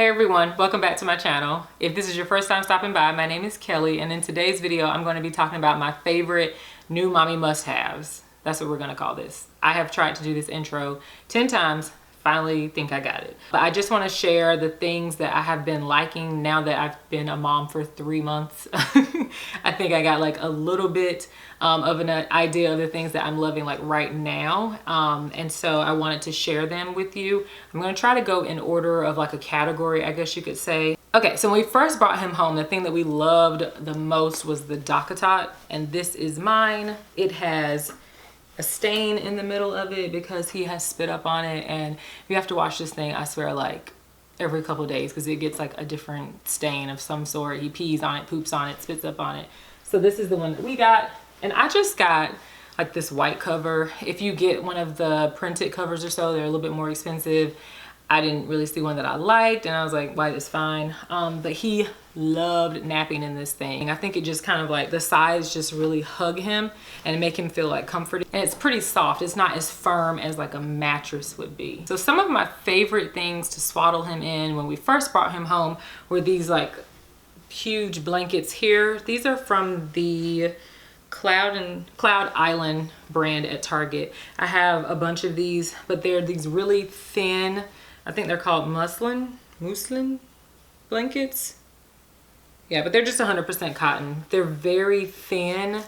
Hey everyone, welcome back to my channel. If this is your first time stopping by, my name is Kelly, and in today's video I'm going to be talking about my favorite new mommy must-haves. That's what we're going to call this. I have tried to do this intro 10 times, finally think I got it. But I just want to share the things that I have been liking now that I've been a mom for 3 months. I think I got like a little bit of an idea of the things that I'm loving like right now. And so I wanted to share them with you. I'm going to try to go in order of like a category, I guess you could say. Okay, so when we first brought him home, the thing that we loved the most was the Dock-a-Tot, and this is mine. It has a stain in the middle of it because he has spit up on it, and you have to wash this thing, I swear, like every couple of days because it gets like a different stain of some sort. He pees on it, poops on it, spits up on it. So this is the one that we got, and I just got like this white cover. If you get one of the printed covers or so, they're a little bit more expensive. I didn't really see one that I liked, and I was like, white is fine. But he loved napping in this thing. I think it just kind of like the sides just really hug him and make him feel like comforted. And it's pretty soft. It's not as firm as like a mattress would be. So some of my favorite things to swaddle him in when we first brought him home were these like huge blankets here. These are from the Cloud Island brand at Target. I have a bunch of these, but they're these really thin, I think they're called Muslin blankets. Yeah, but they're just 100% cotton. They're very thin,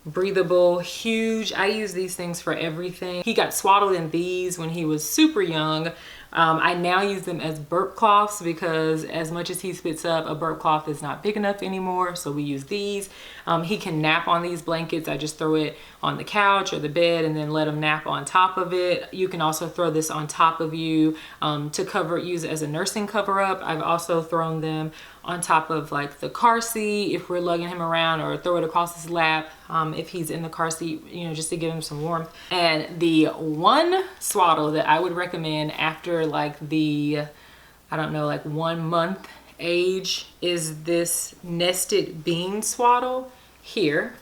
breathable, huge. I use these things for everything. He got swaddled in these when he was super young. I now use them as burp cloths because as much as he spits up, a burp cloth is not big enough anymore, so we use these. He can nap on these blankets. I just throw it on the couch or the bed and then let him nap on top of it. You can also throw this on top of you to use it as a nursing cover up. I've also thrown them on top of like the car seat if we're lugging him around, or throw it across his lap if he's in the car seat, you know, just to give him some warmth. And the one swaddle that I would recommend after like the, I don't know, like 1 month age is this nested bean swaddle here.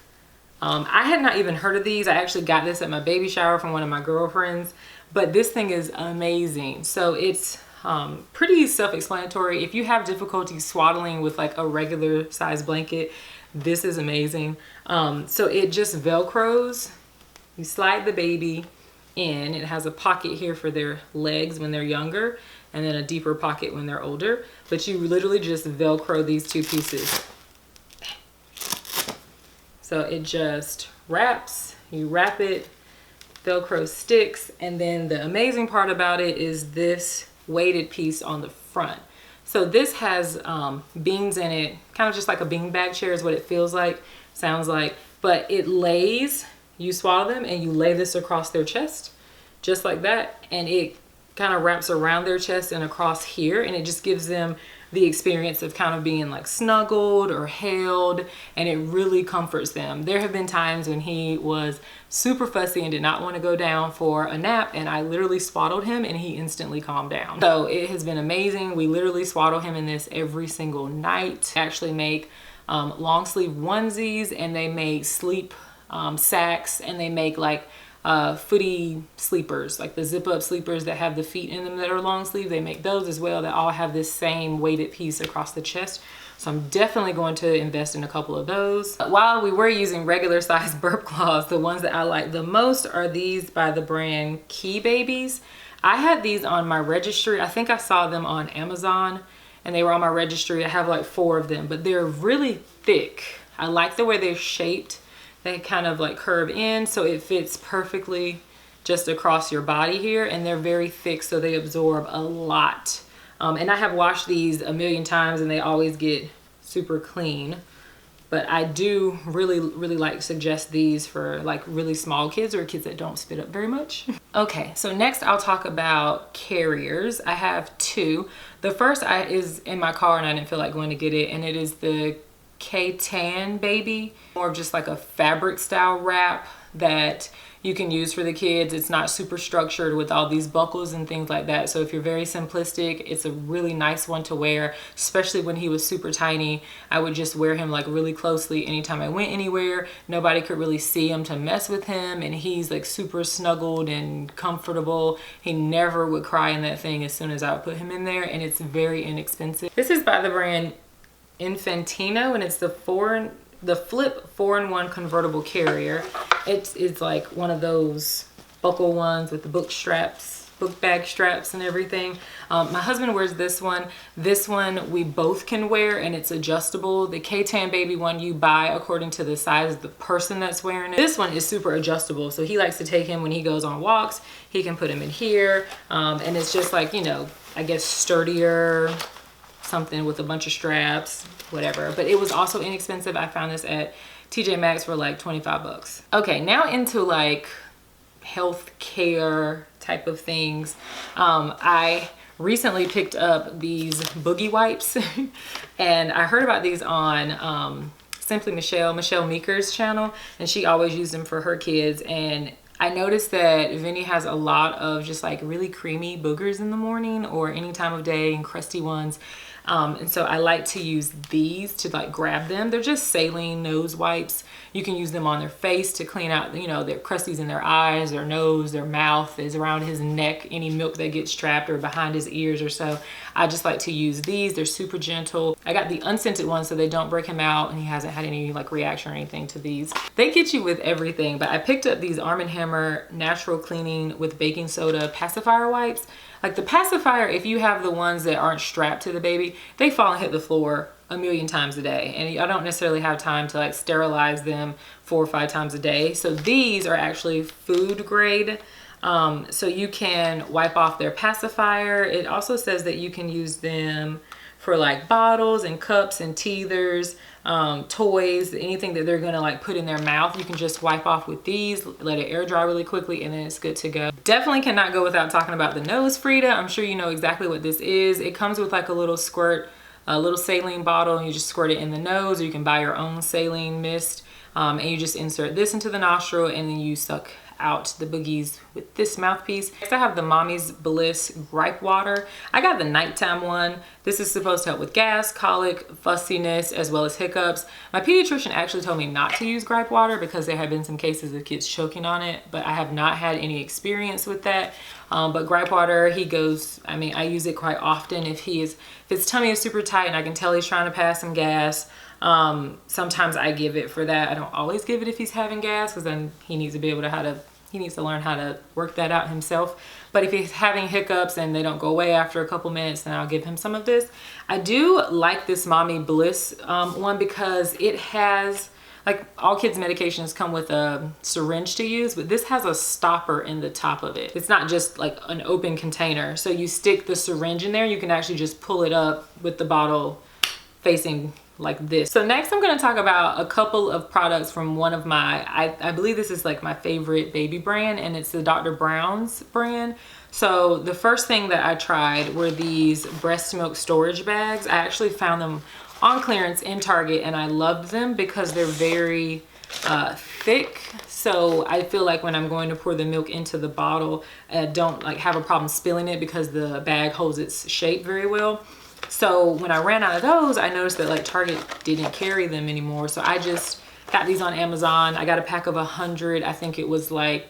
I had not even heard of these. I actually got this at my baby shower from one of my girlfriends, but this thing is amazing. So it's pretty self-explanatory. If you have difficulty swaddling with like a regular size blanket, this is amazing. So it just Velcros. You slide the baby in. It has a pocket here for their legs when they're younger, and then a deeper pocket when they're older. But you literally just Velcro these two pieces. So it just wraps. You wrap it, Velcro sticks, and then the amazing part about it is this weighted piece on the front. So this has beans in it, kind of just like a beanbag chair is what it feels like, sounds like, but it lays, you swaddle them and you lay this across their chest just like that, and it kind of wraps around their chest and across here, and it just gives them the experience of kind of being like snuggled or held, and it really comforts them. There have been times when he was super fussy and did not want to go down for a nap, and I literally swaddled him and he instantly calmed down. So it has been amazing. We literally swaddle him in this every single night. They actually make long sleeve onesies, and they make sleep sacks, and they make like footy sleepers, like the zip up sleepers that have the feet in them that are long sleeve. They make those as well that all have this same weighted piece across the chest. So I'm definitely going to invest in a couple of those. While we were using regular size burp cloths, the ones that I like the most are these by the brand Key Babies. I had these on my registry. I think I saw them on Amazon and they were on my registry. I have like 4 of them, but they're really thick. I like the way they're shaped. They kind of like curve in so it fits perfectly just across your body here, and they're very thick so they absorb a lot. And I have washed these a million times and they always get super clean, but I do really like suggest these for like really small kids or kids that don't spit up very much. Okay, so next I'll talk about carriers. I have 2. The first is in my car and I didn't feel like going to get it, and it is the K-Tan Baby, more of just like a fabric style wrap that you can use for the kids. It's not super structured with all these buckles and things like that. So if you're very simplistic, it's a really nice one to wear, especially when he was super tiny. I would just wear him like really closely anytime I went anywhere. Nobody could really see him to mess with him, and he's like super snuggled and comfortable. He never would cry in that thing as soon as I would put him in there, and it's very inexpensive. This is by the brand Infantino, and it's the Flip 4-in-1 convertible carrier. It's like one of those buckle ones with the book bag straps and everything. My husband wears this one. This one we both can wear, and it's adjustable. The K-Tan Baby one you buy according to the size of the person that's wearing it. This one is super adjustable, so he likes to take him when he goes on walks. He can put him in here, and it's just like, you know, I guess sturdier, something with a bunch of straps, whatever. But it was also inexpensive. I found this at TJ Maxx for like 25 bucks. Okay, now into like health care type of things. I recently picked up these boogie wipes and I heard about these on Simply Michelle Meeker's channel, and she always used them for her kids. And I noticed that Vinny has a lot of just like really creamy boogers in the morning or any time of day, and crusty ones. And so I like to use these to like grab them. They're just saline nose wipes. You can use them on their face to clean out, you know, their crusties in their eyes, their nose, their mouth, is around his neck, any milk that gets trapped, or behind his ears or so. I just like to use these. They're super gentle. I got the unscented ones so they don't break him out, and he hasn't had any like reaction or anything to these. They get you with everything, but I picked up these Arm & Hammer natural cleaning with baking soda pacifier wipes. Like the pacifier, if you have the ones that aren't strapped to the baby, they fall and hit the floor a million times a day, and I don't necessarily have time to like sterilize them 4 or 5 times a day. So these are actually food grade, so you can wipe off their pacifier. It also says that you can use them for like bottles and cups and teethers, toys, anything that they're gonna like put in their mouth. You can just wipe off with these, let it air dry really quickly, and then it's good to go. Definitely cannot go without talking about the nose Frida. I'm sure you know exactly what this is. It comes with like a little squirt, a little saline bottle, and you just squirt it in the nose, or you can buy your own saline mist, and you just insert this into the nostril, and then you suck out the boogies with this mouthpiece. Next I have the Mommy's Bliss gripe water. I got the nighttime one. This is supposed to help with gas, colic, fussiness, as well as hiccups. My pediatrician actually told me not to use gripe water because there have been some cases of kids choking on it, but I have not had any experience with that. But gripe water, he goes, I mean, I use it quite often if his tummy is super tight and I can tell he's trying to pass some gas. Sometimes I give it for that. I don't always give it if he's having gas, because then he needs to be able to he needs to learn how to work that out himself. But if he's having hiccups and they don't go away after a couple minutes, then I'll give him some of this. I do like this Mommy Bliss one because it has, like all kids medications come with a syringe to use, but this has a stopper in the top of it. It's not just like an open container. So you stick the syringe in there, you can actually just pull it up with the bottle facing like this. So next I'm going to talk about a couple of products from one of my, I believe this is like my favorite baby brand, and it's the Dr. Brown's brand. So the first thing that I tried were these breast milk storage bags. I actually found them on clearance in Target, and I loved them because they're very thick. So I feel like when I'm going to pour the milk into the bottle, I don't like have a problem spilling it because the bag holds its shape very well. So when I ran out of those, I noticed that like Target didn't carry them anymore. So I just got these on Amazon. I got a pack of 100. I think it was like,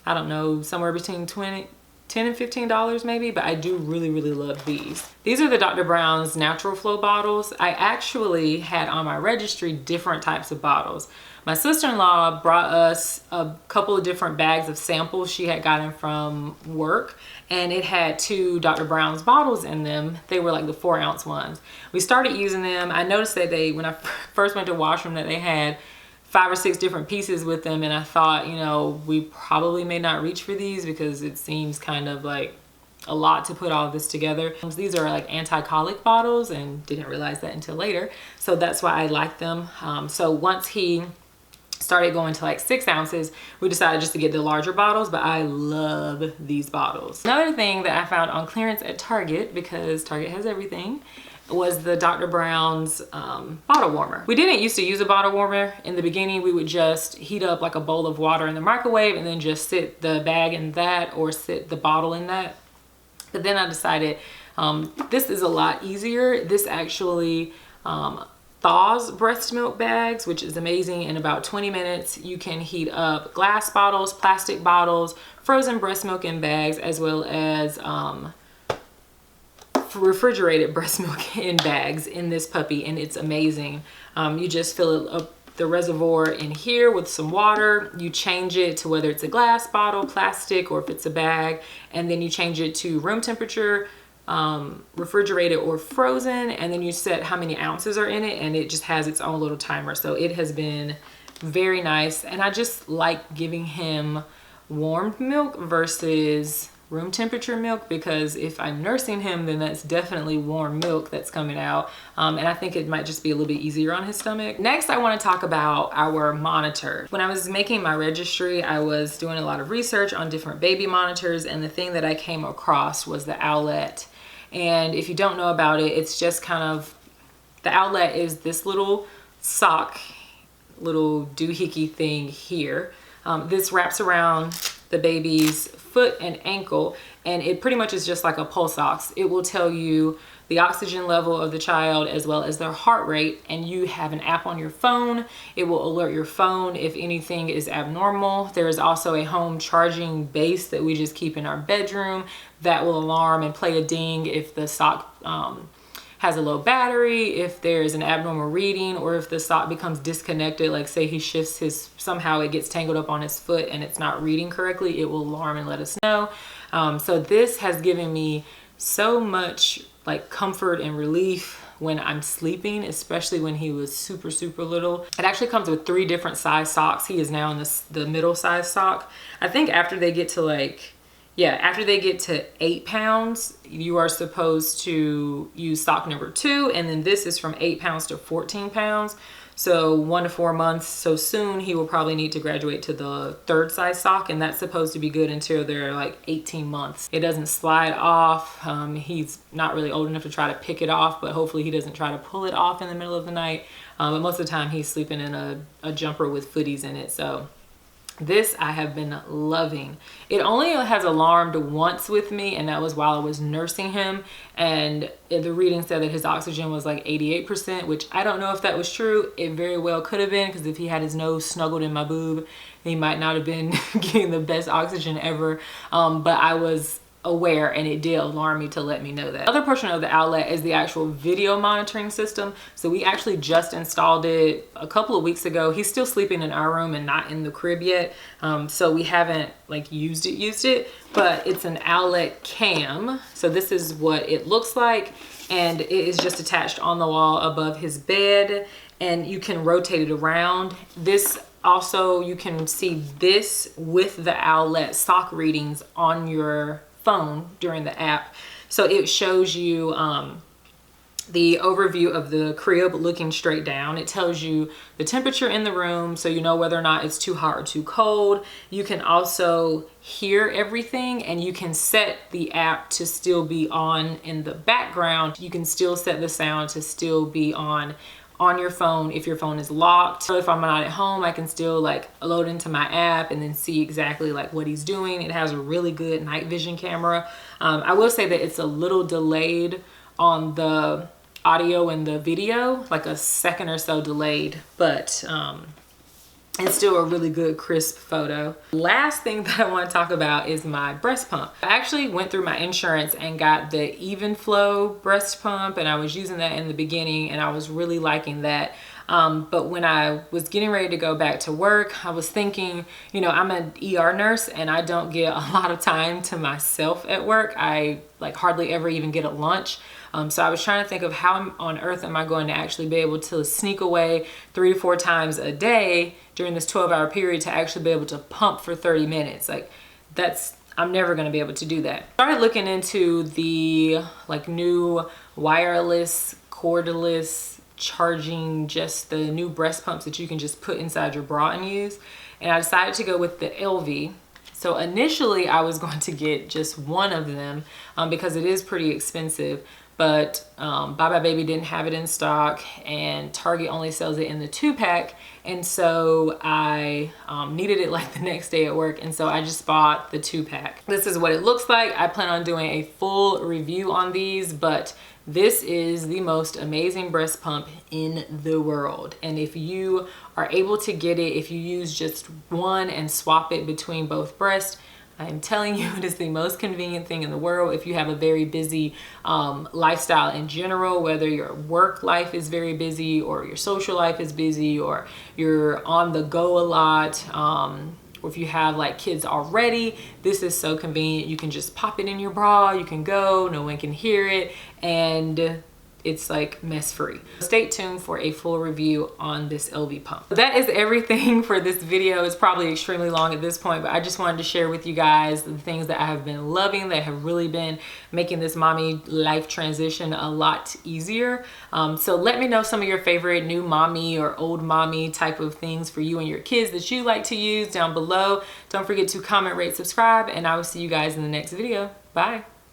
I don't know, somewhere between $10 and $15 maybe, but I do really, really love these. These are the Dr. Brown's Natural Flow bottles. I actually had on my registry different types of bottles. My sister-in-law brought us a couple of different bags of samples she had gotten from work, and it had 2 Dr. Brown's bottles in them. They were like the 4-ounce ones. We started using them. I noticed that when I first went to wash them, that they had 5 or 6 different pieces with them, and I thought, you know, we probably may not reach for these because it seems kind of like a lot to put all of this together. These are like anti-colic bottles, and didn't realize that until later. So that's why I like them. So once he started going to like 6 ounces, we decided just to get the larger bottles, but I love these bottles. Another thing that I found on clearance at Target, because Target has everything, was the Dr. Brown's bottle warmer. We didn't used to use a bottle warmer. In the beginning, we would just heat up like a bowl of water in the microwave and then just sit the bag in that or sit the bottle in that. But then I decided this is a lot easier. This actually thaws breast milk bags, which is amazing. In about 20 minutes, you can heat up glass bottles, plastic bottles, frozen breast milk in bags, as well as refrigerated breast milk in bags in this puppy, and it's amazing. You just fill up the reservoir in here with some water, you change it to whether it's a glass bottle, plastic, or if it's a bag, and then you change it to room temperature, refrigerated or frozen, and then you set how many ounces are in it, and it just has its own little timer. So it has been very nice, and I just like giving him warmed milk versus room temperature milk, because if I'm nursing him, then that's definitely warm milk that's coming out, and I think it might just be a little bit easier on his stomach. Next, I want to talk about our monitor. When I was making my registry, I was doing a lot of research on different baby monitors, and the thing that I came across was the Owlet. And if you don't know about it, it's just kind of, the Owlet is this little sock, little doohickey thing here. This wraps around the baby's foot and ankle, and it pretty much is just like a pulse ox. It will tell you the oxygen level of the child as well as their heart rate, and you have an app on your phone. It will alert your phone if anything is abnormal. There is also a home charging base that we just keep in our bedroom that will alarm and play a ding if the sock has a low battery, if there's an abnormal reading, or if the sock becomes disconnected, like say he shifts his, somehow it gets tangled up on his foot and it's not reading correctly, it will alarm and let us know. So this has given me so much like comfort and relief when I'm sleeping, especially when he was super little. It actually comes with 3 different size socks. He is now in the middle size sock. I think after they get to like, yeah, after they get to 8 pounds, you are supposed to use sock number 2. And then this is from 8 pounds to 14 pounds. So 1 to 4 months. So soon he will probably need to graduate to the 3rd size sock. And that's supposed to be good until they're like 18 months. It doesn't slide off. He's not really old enough to try to pick it off, but hopefully he doesn't try to pull it off in the middle of the night. But most of the time he's sleeping in a jumper with footies in it. So this I have been loving. It only has alarmed once with me, and that was while I was nursing him, and the reading said that his oxygen was like 88%, which I don't know if that was true. It very well could have been, because if he had his nose snuggled in my boob, he might not have been getting the best oxygen ever, but I was aware, and it did alarm me to let me know that. The other portion of the Owlet is the actual video monitoring system. So we actually just installed it a couple of weeks ago. He's still sleeping in our room and not in the crib yet, so we haven't like used it, but it's an Owlet cam. So this is what it looks like, and it is just attached on the wall above his bed, and you can rotate it around. This also, you can see this with the Owlet sock readings on your phone during the app. So it shows you the overview of the crib looking straight down. It tells you the temperature in the room, so you know whether or not it's too hot or too cold. You can also hear everything, and you can set the app to still be on in the background. You can still set the sound to still be on your phone if your phone is locked. So if I'm not at home, I can still like load into my app and then see exactly like what he's doing. It has a really good night vision camera. I will say that it's a little delayed on the audio and the video, like a second or so delayed, but it's still a really good crisp photo. Last thing that I want to talk about is my breast pump. I actually went through my insurance and got the Even Flow breast pump, and I was using that in the beginning, and I was really liking that. But when I was getting ready to go back to work, I was thinking, you know, I'm an ER nurse and I don't get a lot of time to myself at work. I like hardly ever even get a lunch. So I was trying to think of how on earth am I going to actually be able to sneak away 3 to 4 times a day during this 12-hour period to actually be able to pump for 30 minutes. Like I'm never going to be able to do that. I started looking into the like new wireless, cordless charging, just the new breast pumps that you can just put inside your bra and use. And I decided to go with the LV. So initially I was going to get just one of them because it is pretty expensive, but Bye Baby didn't have it in stock and Target only sells it in the 2-pack. And so I needed it like the next day at work. And so I just bought the 2-pack. This is what it looks like. I plan on doing a full review on these, but this is the most amazing breast pump in the world. And if you are able to get it, if you use just one and swap it between both breasts, I am telling you, it is the most convenient thing in the world. If you have a very busy lifestyle in general, whether your work life is very busy or your social life is busy or you're on the go a lot, or if you have like kids already, this is so convenient. You can just pop it in your bra, you can go, no one can hear it, and it's like mess free. Stay tuned for a full review on this LV pump. That is everything for this video. It's probably extremely long at this point, but I just wanted to share with you guys the things that I have been loving that have really been making this mommy life transition a lot easier. So let me know some of your favorite new mommy or old mommy type of things for you and your kids that you like to use down below. Don't forget to comment, rate, subscribe, and I will see you guys in the next video. Bye.